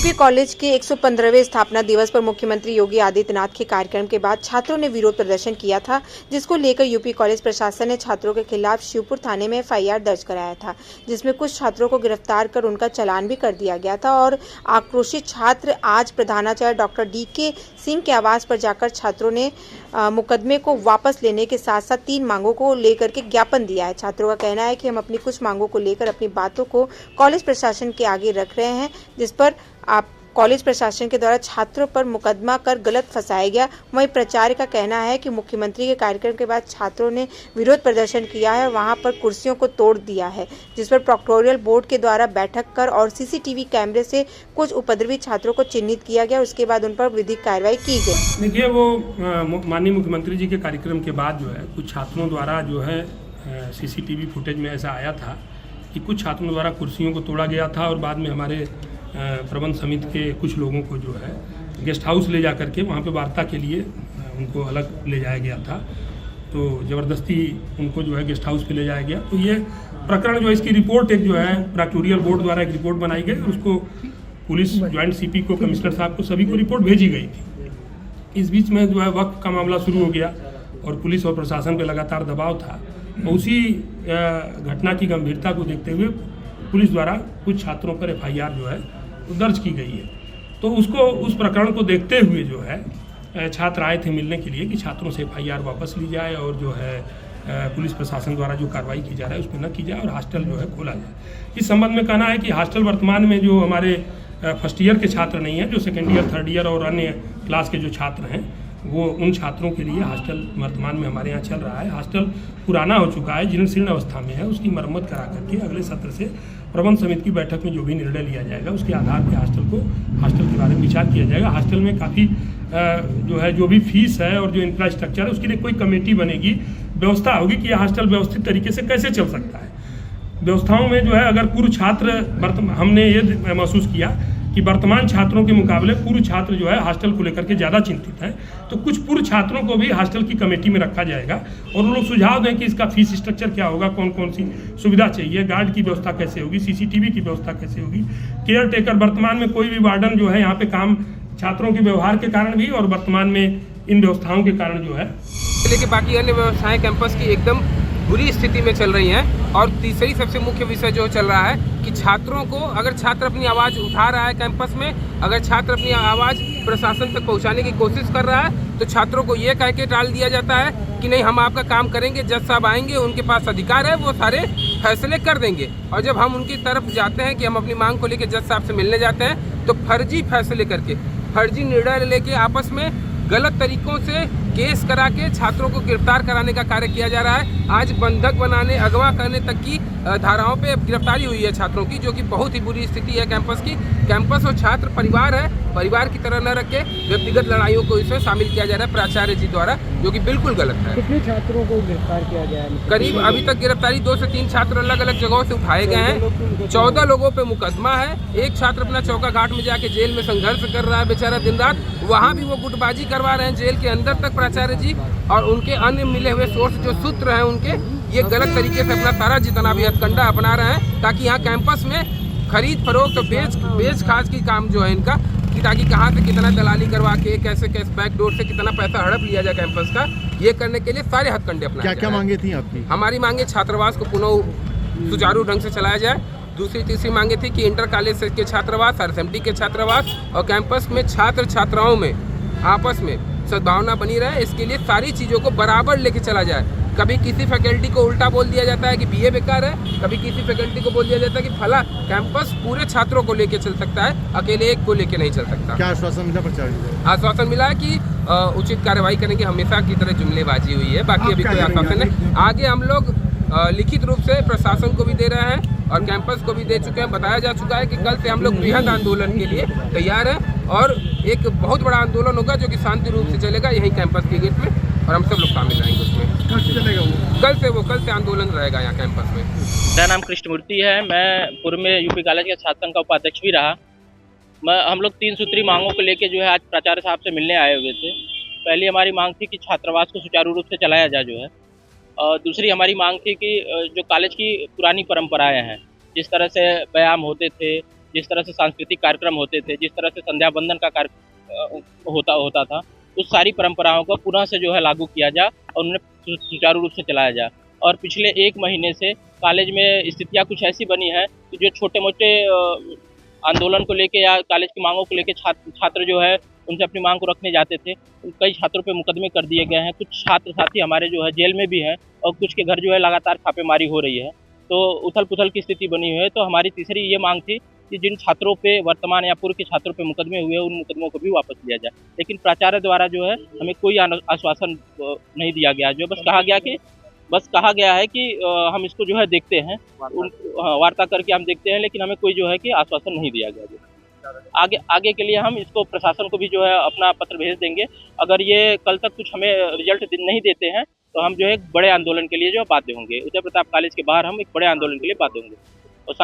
UP college के 115वें स्थापना दिवस पर मुख्यमंत्री योगी आदित्यनाथ के कार्यक्रम के बाद छात्रों ने विरोध प्रदर्शन किया था, जिसको लेकर यूपी कॉलेज प्रशासन ने छात्रों के खिलाफ शिवपुर थाने में एफआईआर दर्ज कराया था, जिसमें कुछ छात्रों को गिरफ्तार कर उनका चालान भी कर दिया गया था। और आक्रोशित छात्र आज प्रधानाचार्य डॉक्टर DK सिंह के आवास पर जाकर छात्रों ने मुकदमे को वापस लेने के साथ साथ 3 मांगों को लेकर के ज्ञापन दिया है। छात्रों का कहना है कि हम अपनी कुछ मांगों को लेकर अपनी बातों को कॉलेज प्रशासन के आगे रख रहे हैं, जिस पर कॉलेज प्रशासन के द्वारा छात्रों पर मुकदमा कर गलत फंसाया गया। वहीं प्राचार्य का कहना है कि मुख्यमंत्री के कार्यक्रम के बाद छात्रों ने विरोध प्रदर्शन किया है और वहां पर कुर्सियों को तोड़ दिया है, जिस पर प्रोक्टोरियल बोर्ड के द्वारा बैठक कर और CCTV कैमरे से कुछ उपद्रवी छात्रों को चिन्हित किया गया। उसके बाद उन पर विधिक कार्रवाई की गई। देखिए, वो माननीय मुख्यमंत्री जी के कार्यक्रम के बाद जो है कुछ छात्रों द्वारा जो है CCTV फुटेज में ऐसा आया था कि कुछ छात्रों द्वारा कुर्सियों को तोड़ा गया था और बाद में हमारे प्रबंध समिति के कुछ लोगों को जो है गेस्ट हाउस ले जा करके वहाँ पे वार्ता के लिए उनको अलग ले जाया गया था। तो ज़बरदस्ती उनको जो है गेस्ट हाउस पे ले जाया गया। तो ये प्रकरण जो है, इसकी रिपोर्ट एक जो है प्रोक्टोरियल बोर्ड द्वारा एक रिपोर्ट बनाई गई और उसको पुलिस ज्वाइंट CP को, कमिश्नर साहब को, सभी को रिपोर्ट भेजी गई थी। इस बीच में जो है वक्त का मामला शुरू हो गया और पुलिस और प्रशासन पर लगातार दबाव था। उसी घटना की गंभीरता को देखते हुए पुलिस द्वारा कुछ छात्रों पर FIR जो है दर्ज की गई है। तो उस प्रकरण को देखते हुए जो है छात्र आए थे मिलने के लिए कि छात्रों से FIR वापस ली जाए और जो है पुलिस प्रशासन द्वारा जो कार्रवाई की जा रहा है उस पर न की जाए और हॉस्टल जो है खोला जाए। इस संबंध में कहना है कि हॉस्टल वर्तमान में जो हमारे फर्स्ट ईयर के छात्र नहीं हैं, जो सेकेंड ईयर, थर्ड ईयर और अन्य क्लास के जो छात्र हैं, वो उन छात्रों के लिए हॉस्टल वर्तमान में हमारे यहाँ चल रहा है। हॉस्टल पुराना हो चुका है, जीर्ण अवस्था में है। उसकी मरम्मत करा करके अगले सत्र से प्रबंध समिति की बैठक में जो भी निर्णय लिया जाएगा उसके आधार पर हॉस्टल के बारे में विचार किया जाएगा। हॉस्टल में काफ़ी जो है जो भी फीस है और जो इंफ्रास्ट्रक्चर है उसके लिए कोई कमेटी बनेगी, व्यवस्था होगी कि यह हॉस्टल व्यवस्थित तरीके से कैसे चल सकता है। व्यवस्थाओं में जो है अगर पूर्व छात्र, हमने ये महसूस किया कि वर्तमान छात्रों के मुकाबले पूर्व छात्र जो है हॉस्टल को लेकर के ज़्यादा चिंतित हैं, तो कुछ पूर्व छात्रों को भी हॉस्टल की कमेटी में रखा जाएगा और वो लोग सुझाव दें कि इसका फीस स्ट्रक्चर क्या होगा, कौन कौन सी सुविधा चाहिए, गार्ड की व्यवस्था कैसे होगी, CCTV की व्यवस्था कैसे होगी, केयर टेकर, वर्तमान में कोई भी वार्डन जो है यहाँ पे काम छात्रों के व्यवहार के कारण भी और वर्तमान में इन व्यवस्थाओं के कारण जो है लेकिन बाकी अन्य व्यवस्थाएं कैंपस की एकदम बुरी स्थिति में चल रही हैं। और तीसरी सबसे मुख्य विषय जो चल रहा है कि छात्रों को, अगर छात्र अपनी आवाज़ उठा रहा है कैंपस में, अगर छात्र अपनी आवाज़ प्रशासन तक पहुंचाने की कोशिश कर रहा है तो छात्रों को ये कह के टाल दिया जाता है कि नहीं, हम आपका काम करेंगे, जज साहब आएंगे, उनके पास अधिकार है, वो सारे फैसले कर देंगे। और जब हम उनकी तरफ जाते हैं कि हम अपनी मांग को लेकर जज साहब से मिलने जाते हैं तो फर्जी फैसले करके, फर्जी निर्णय लेके आपस में गलत तरीकों से केस करा के छात्रों को गिरफ्तार कराने का कार्य किया जा रहा है। आज बंधक बनाने, अगवा करने तक की धाराओं पे गिरफ्तारी हुई है छात्रों की, जो कि बहुत ही बुरी स्थिति है कैंपस की। कैंपस और छात्र परिवार है, परिवार की तरह न रख के व्यक्तिगत लड़ाइयों को इसमें शामिल किया जा रहा है प्राचार्य जी द्वारा, जो कि बिल्कुल गलत है। कितने छात्रों को गिरफ्तार किया गया है? करीब अभी तक गिरफ्तारी 2 से 3 छात्र अलग अलग जगहों से उठाए गए हैं। 14 लोगों पे मुकदमा है। एक छात्र अपना चौका घाट में जाके जेल में संघर्ष कर रहा है बेचारा दिन रात, वहाँ भी वो गुटबाजी करवा रहे हैं जेल के अंदर तक प्राचार्य जी, और उनके अन्य मिले हुए सोर्स जो सूत्र हैं उनके, ये गलत तरीके से अपना सारा जितना भी हथकंडा अपना रहे हैं ताकि यहाँ कैंपस में खरीद फरोख्त और बेच खास की काम जो है इनका, कि ताकि कहाँ से कितना दलाली करवा के कैसे बैक डोर से कितना पैसा हड़प लिया जाए कैंपस का, ये करने के लिए सारे हथकंडे अपना। क्या मांगे थी आपकी? हमारी मांगे छात्रावास को पुनः सुचारू ढंग से चलाया जाए। दूसरी तीसरी मांगे थी कि इंटर कॉलेज के छात्रावास, RSMT के छात्रावास और कैंपस में छात्र छात्राओं में आपस में सद्भावना बनी रहे, इसके लिए सारी चीज़ों को बराबर लेके चला जाए। कभी किसी फैकल्टी को उल्टा बोल दिया जाता है कि BA बेकार है, कभी किसी फैकल्टी को बोल दिया जाता है कि फला। कैंपस पूरे छात्रों को लेके चल सकता है, अकेले एक को लेके नहीं चल सकता। क्या आश्वासन मिला प्राचार्य? आश्वासन मिला है कि उचित कार्रवाई करेंगे, हमेशा की तरह जुमलेबाजी हुई है, बाकी अभी कोई आश्वासन नहीं। आगे हम लोग लिखित रूप से प्रशासन को भी दे रहे हैं और कैंपस को भी दे चुके हैं। बताया जा चुका है कि कल से हम लोग बृहद आंदोलन के लिए तैयार हैं और एक बहुत बड़ा आंदोलन होगा जो कि शांति रूप से चलेगा यहीं कैंपस के गेट में, और हम सब लोग शामिल रहेंगे उसमें। कल से आंदोलन रहेगा यहाँ कैंपस में। मेरा नाम कृष्णमूर्ति है। मैं पूर्व में यूपी कॉलेज के छात्र संघ का उपाध्यक्ष भी रहा। हम लोग 3 सूत्री मांगों को लेकर जो है आज प्राचार्य साहब से मिलने आए हुए थे। पहली हमारी मांग थी कि छात्रावास को सुचारू रूप से चलाया जाए जो है, और दूसरी हमारी मांग थी कि जो कॉलेज की पुरानी परंपराएं हैं, जिस तरह से व्यायाम होते थे, जिस तरह से सांस्कृतिक कार्यक्रम होते थे, जिस तरह से संध्या वंदन का कार्य होता था, उस सारी परंपराओं को पुनः से जो है लागू किया जाए और उन्हें सुचारू रूप से चलाया जाए। और पिछले 1 महीने से कॉलेज में स्थितियाँ कुछ ऐसी बनी है कि जो छोटे मोटे आंदोलन को लेके या कॉलेज की मांगों को लेके छात्र जो है उनसे अपनी मांग को रखने जाते थे, कई छात्रों पे मुकदमे कर दिए गए हैं। कुछ छात्र साथी हमारे जो है जेल में भी हैं और कुछ के घर जो है लगातार छापेमारी हो रही है। तो उथल-पुथल की स्थिति बनी हुई है। तो हमारी तीसरी ये मांग थी कि जिन छात्रों पे वर्तमान या पूर्व के छात्रों पे मुकदमे हुए हैं, उन मुकदमों को भी वापस लिया जाए। लेकिन प्राचार्य द्वारा जो है हमें कोई आश्वासन नहीं दिया गया। जो बस कहा गया है कि हम इसको जो है देखते हैं, वार्ता करके हम देखते हैं, लेकिन हमें कोई जो है कि आश्वासन नहीं दिया गया। आगे के लिए हम इसको प्रशासन को भी जो है अपना पत्र भेज देंगे। अगर ये कल तक कुछ हमें रिजल्ट नहीं देते हैं तो हम जो है बड़े आंदोलन के लिए जो बाध्य होंगे। उदय प्रताप कॉलेज के बाहर हम एक बड़े आंदोलन के लिए बाध्य होंगे। और